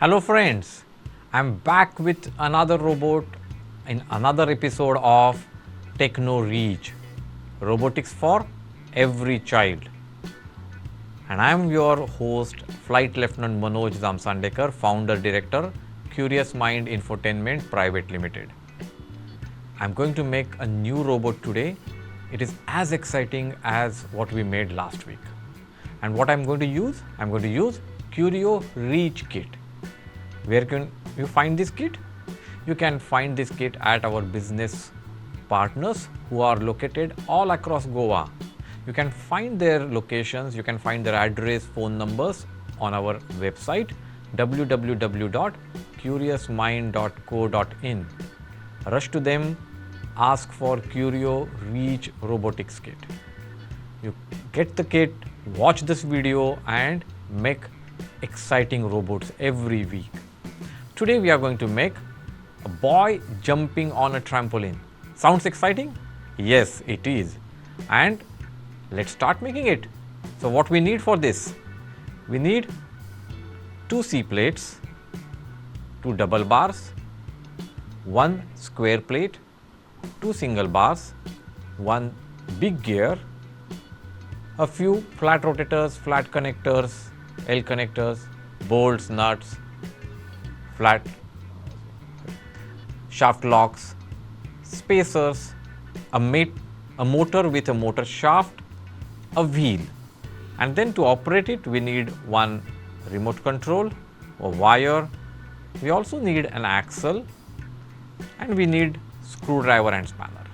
Hello friends, I'm back with another robot in another episode of REaCH, Robotics for every child. And I'm your host, Flight Lieutenant Manoj Jamsandekar, Founder Director, Qurious Mind Infotainment Pvt. I'm going to make a new robot today. It is as exciting as what we made last week. And what I'm going to use? I'm going to use QurioREaCH kit. Where can you find this kit? You can find this kit at our business partners who are located all across Goa. You can find their locations, you can find their address, phone numbers on our website www.curiousmind.co.in. Rush to them, ask for QurioREaCH Robotics kit. You get the kit, watch this video and make exciting robots every week. Today we are going to make a boy jumping on a trampoline. Sounds exciting? Yes, it is. And let's start making it. So what we need for this? We need 2 C plates, 2 double bars, 1 square plate, 2 single bars, 1 big gear, a few flat rotators, flat connectors, L connectors, bolts, nuts, flat shaft locks, spacers, a motor with a motor shaft, a wheel, and then to operate it we need one remote control, a wire, we also need an axle, and we need screwdriver and spanner,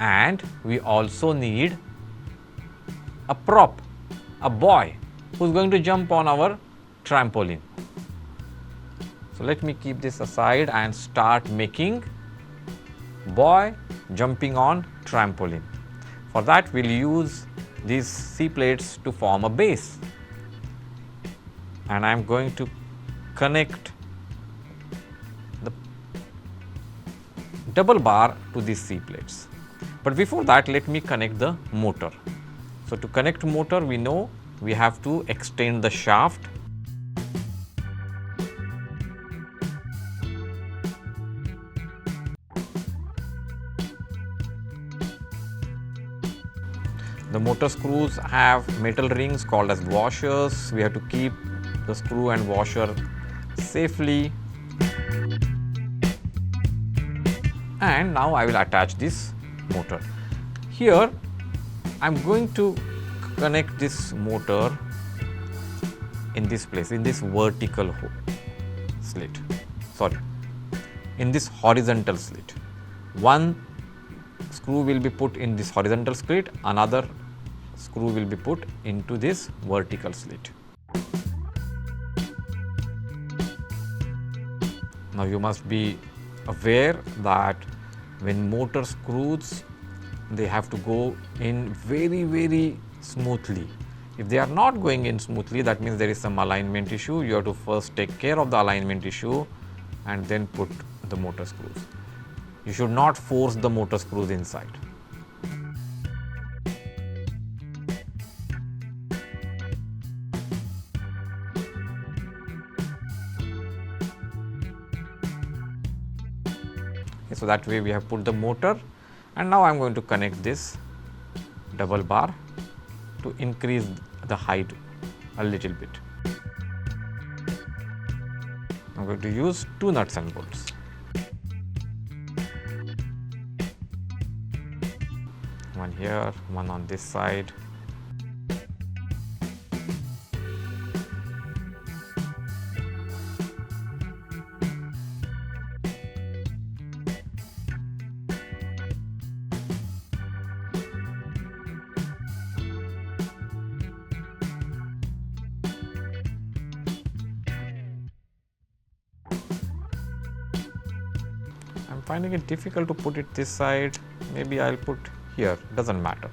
and we also need a prop, a boy who's going to jump on our trampoline. So let me keep this aside and start making boy jumping on trampoline. For that we'll use these C plates to form a base, and I'm going to connect the double bar to these C plates. But before that let me connect the motor. So to connect motor we know we have to extend the shaft. The motor screws have metal rings called as washers. We have to keep the screw and washer safely. And now I will attach this motor. Here I am going to connect this motor in this place, in this vertical slit. In this horizontal slit. One screw will be put in this horizontal slit, another screw will be put into this vertical slit. Now you must be aware that when motor screws, they have to go in very smoothly. If they are not going in smoothly, that means there is some alignment issue. You have to first take care of the alignment issue and then put the motor screws. You should not force the motor screws inside. Okay, so that way we have put the motor, and now I am going to connect this double bar to increase the height a little bit. I am going to use 2 nuts and bolts. One here, one on this side. I'm finding it difficult to put it this side. Maybe I'll put here, doesn't matter.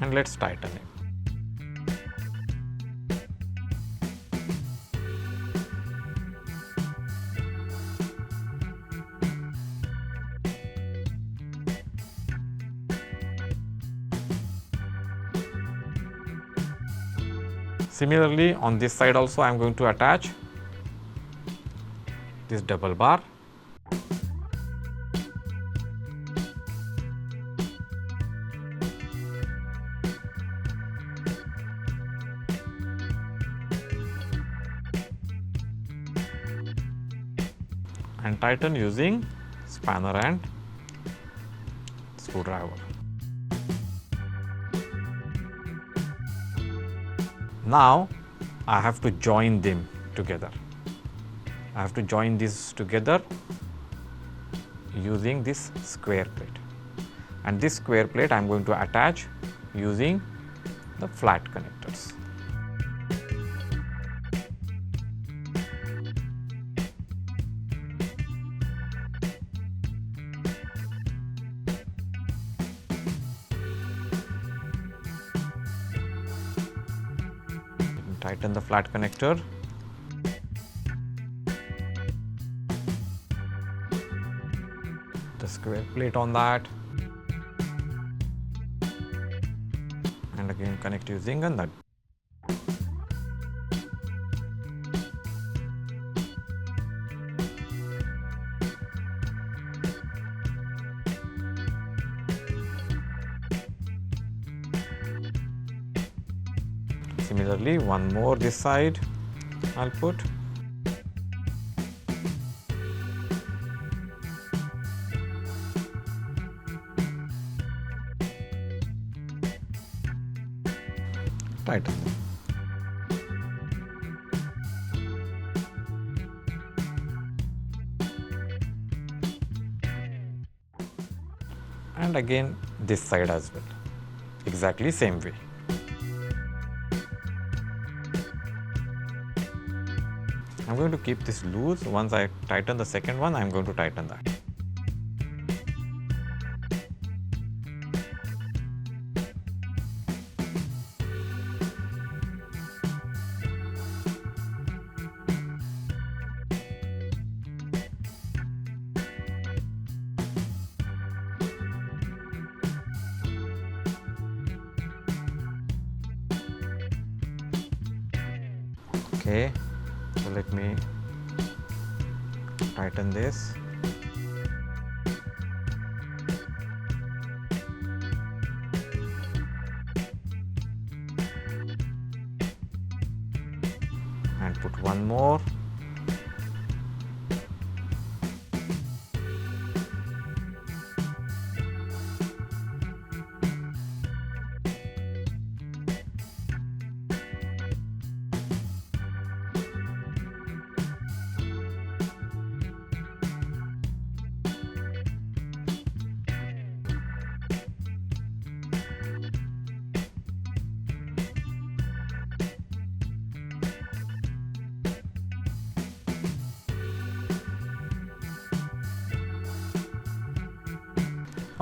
And let's tighten it. Similarly, on this side also I am going to attach this double bar. And tighten using spanner and screwdriver. Now I have to join them together. I have to join these together using this square plate, and this square plate I am going to attach using the flat connectors. Tighten the flat connector. The square plate on that, and again connect using a nut. Similarly, one more this side I'll put. Tighten. And again this side as well, exactly same way. I'm going to keep this loose. Once I tighten the second one, I'm going to tighten that. Okay, so let me tighten this. And put one more.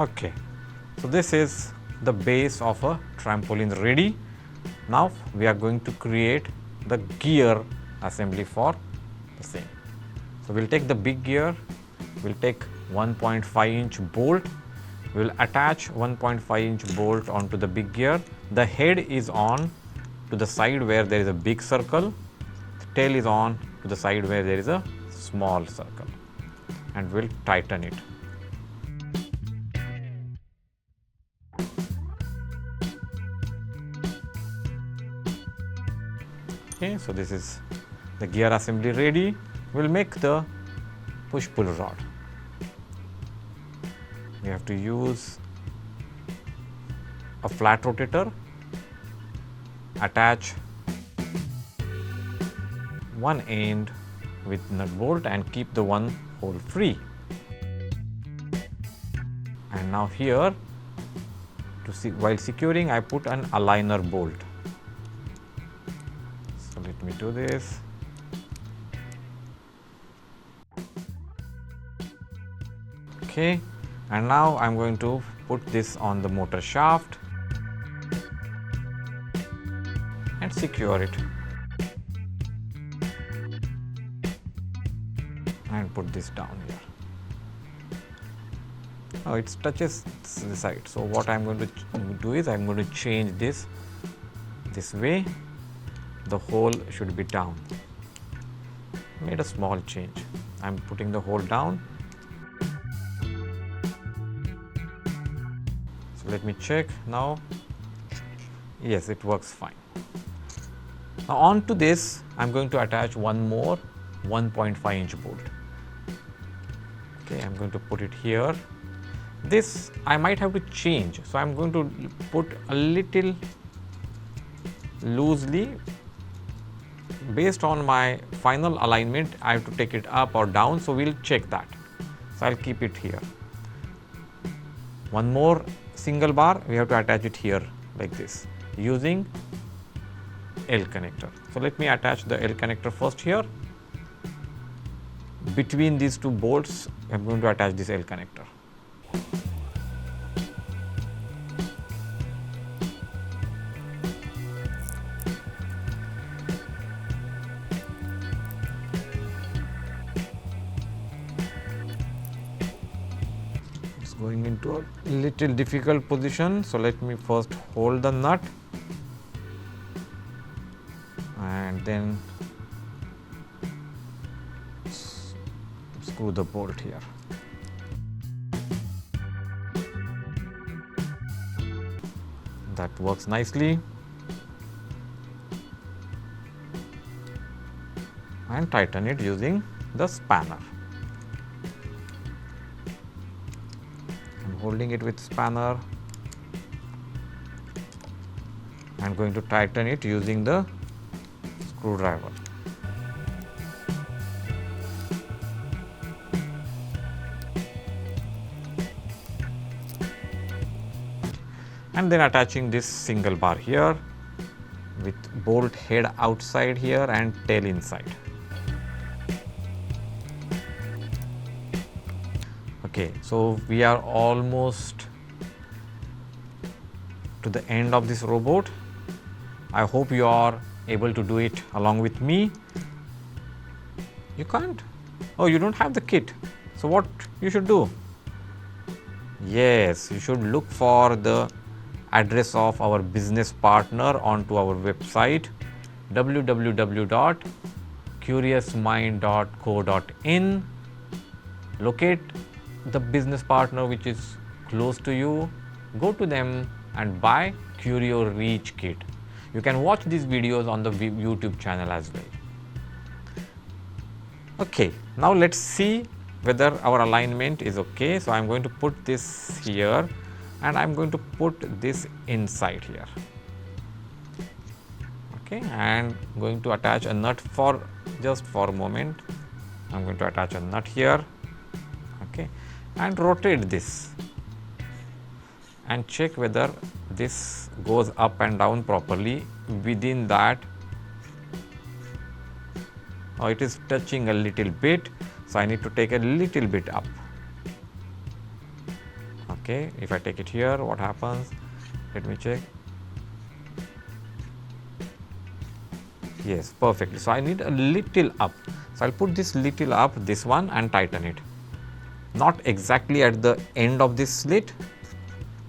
Okay, so this is the base of a trampoline ready. Now we are going to create the gear assembly for the same. So we'll take the big gear, we'll take 1.5-inch bolt, we'll attach 1.5-inch bolt onto the big gear. The head is on to the side where there is a big circle, the tail is on to the side where there is a small circle, and we'll tighten it. Okay, so this is the gear assembly ready. We'll make the push-pull rod. We have to use a flat rotator, attach one end with nut bolt and keep the one hole free. And now here, while securing, I put an aligner bolt. So let me do this. Okay, and now I'm going to put this on the motor shaft and secure it, and put this down here. Now it touches the side, so what I'm going to do is I'm going to change this way. the hole should be down. Made a small change. I'm putting the hole down. So let me check now. Yes, it works fine. Now on to this, I'm going to attach one more 1.5 inch bolt. Okay, I'm going to put it here. This I might have to change, so I'm going to put a little loosely. Based on my final alignment, I have to take it up or down, so we'll check that. So I'll keep it here. One more single bar, we have to attach it here like this using L connector. So let me attach the L connector first here. Between these two bolts, I'm going to attach this L connector. It's going into a little difficult position, so let me first hold the nut and then screw the bolt here. That works nicely. And tighten it using the spanner. I'm holding it with spanner and going to tighten it using the screwdriver. And then attaching this single bar here with bolt head outside here and tail inside. Okay, so we are almost to the end of this robot. I hope you are able to do it along with me. You can't? Oh, you don't have the kit. So what you should do? Yes, you should look for the address of our business partner onto our website www.curiousmind.co.in. Locate the business partner which is close to you, go to them and buy QurioREaCH kit. You can watch these videos on the YouTube channel as well. Okay, now let's see whether our alignment is okay. So I'm going to put this here and I'm going to put this inside here. Okay, and going to attach a nut for just for a moment. I'm going to attach a nut here. Okay, and rotate this and check whether this goes up and down properly within that. Oh, it is touching a little bit, so I need to take a little bit up. Okay, if I take it here, what happens? Let me check. Yes, perfectly. So I need a little up. So I'll put this little up, this one, and tighten it. Not exactly at the end of this slit.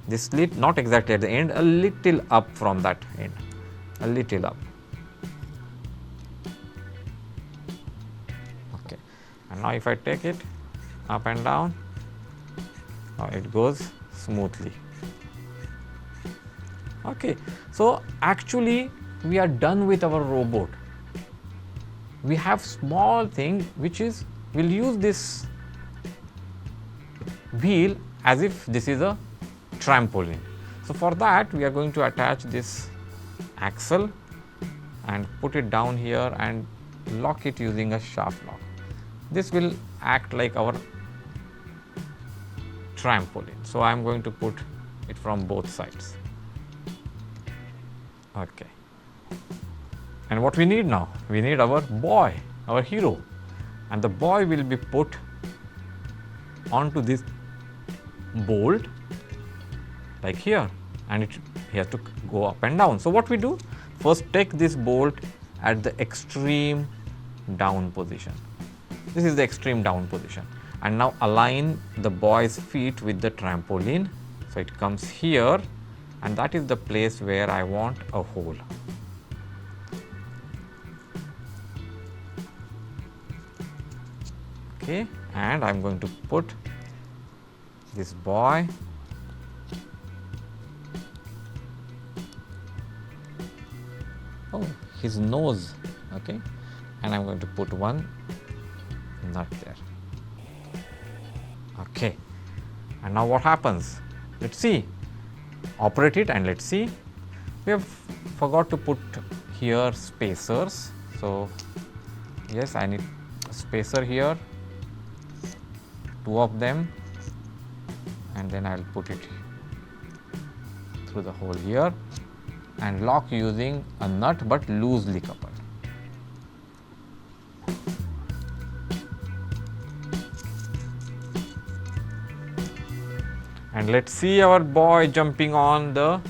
This slit, not exactly at the end, a little up from that end. A little up. Okay. And now if I take it up and down, it goes smoothly. Okay, so actually we are done with our robot. We have small thing which is, we'll use this wheel as if this is a trampoline. So for that we are going to attach this axle and put it down here and lock it using a shaft lock. This will act like our trampoline. So I am going to put it from both sides. Okay. And what we need now? We need our boy, our hero. And the boy will be put onto this bolt like here, and he has to go up and down. So what we do? First take this bolt at the extreme down position. This is the extreme down position. And now align the boy's feet with the trampoline. So it comes here, and that is the place where I want a hole. Okay, and I'm going to put this boy his nose. Okay, and I'm going to put one nut there. Okay, and now what happens? Let's see. Operate it and let's see. We have forgot to put here spacers. So yes, I need a spacer here, 2 of them, and then I'll put it through the hole here and lock using a nut but loosely coupled. And let's see our boy jumping on the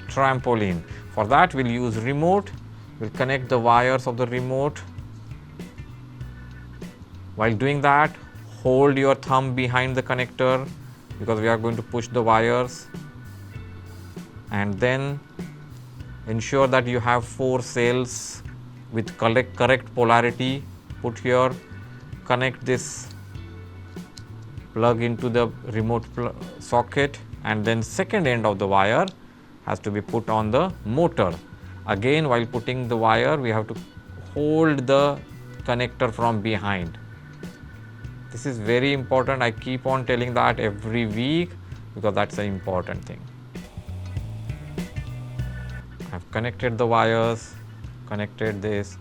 trampoline. For that we'll use remote. We'll connect the wires of the remote. While doing that, hold your thumb behind the connector because we are going to push the wires, and then ensure that you have 4 cells with correct polarity put here. Connect this plug into the remote socket, and then second end of the wire has to be put on the motor. Again, while putting the wire, we have to hold the connector from behind. This is very important. I keep on telling that every week because that's an important thing. I've connected the wires, connected this.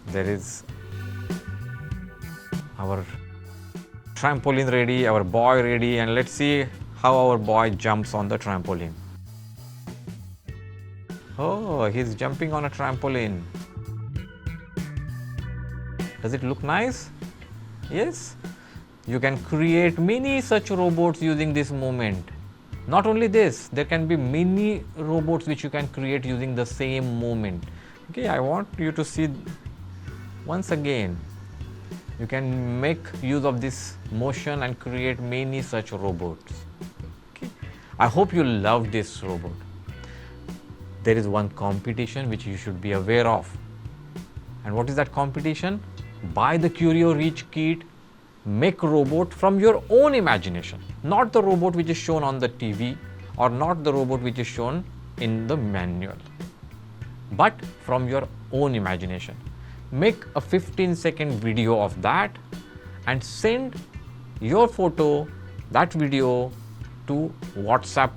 There is our trampoline ready, our boy ready, and let's see how our boy jumps on the trampoline. Oh, he's jumping on a trampoline. Does it look nice? Yes. You can create many such robots using this movement. Not only this, there can be many robots which you can create using the same movement. Okay, I want you to see once again. You can make use of this motion and create many such robots. Okay. I hope you love this robot. There is one competition which you should be aware of. And what is that competition? Buy the QurioREaCH kit, make robot from your own imagination. Not the robot which is shown on the TV or not the robot which is shown in the manual, but from your own imagination. Make a 15-second video of that and send your photo, that video to WhatsApp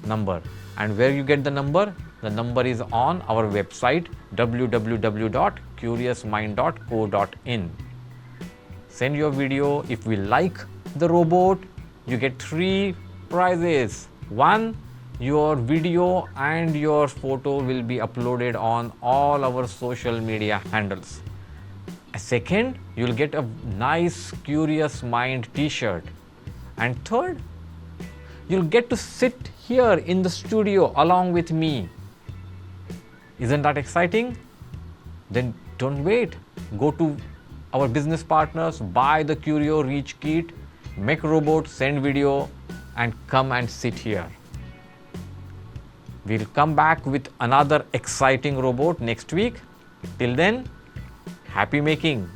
number. And where you get the number is on our website www.curiousmind.co.in. Send your video. If we like the robot, you get 3 prizes. 1, your video and your photo will be uploaded on all our social media handles. Second, you will get a nice Qurious Mind t-shirt. And third, you'll get to sit here in the studio along with me. Isn't that exciting? Then don't wait. Go to our business partners, buy the QurioREaCH kit, make robot, send video, and come and sit here. We'll come back with another exciting robot next week. Till then, happy making.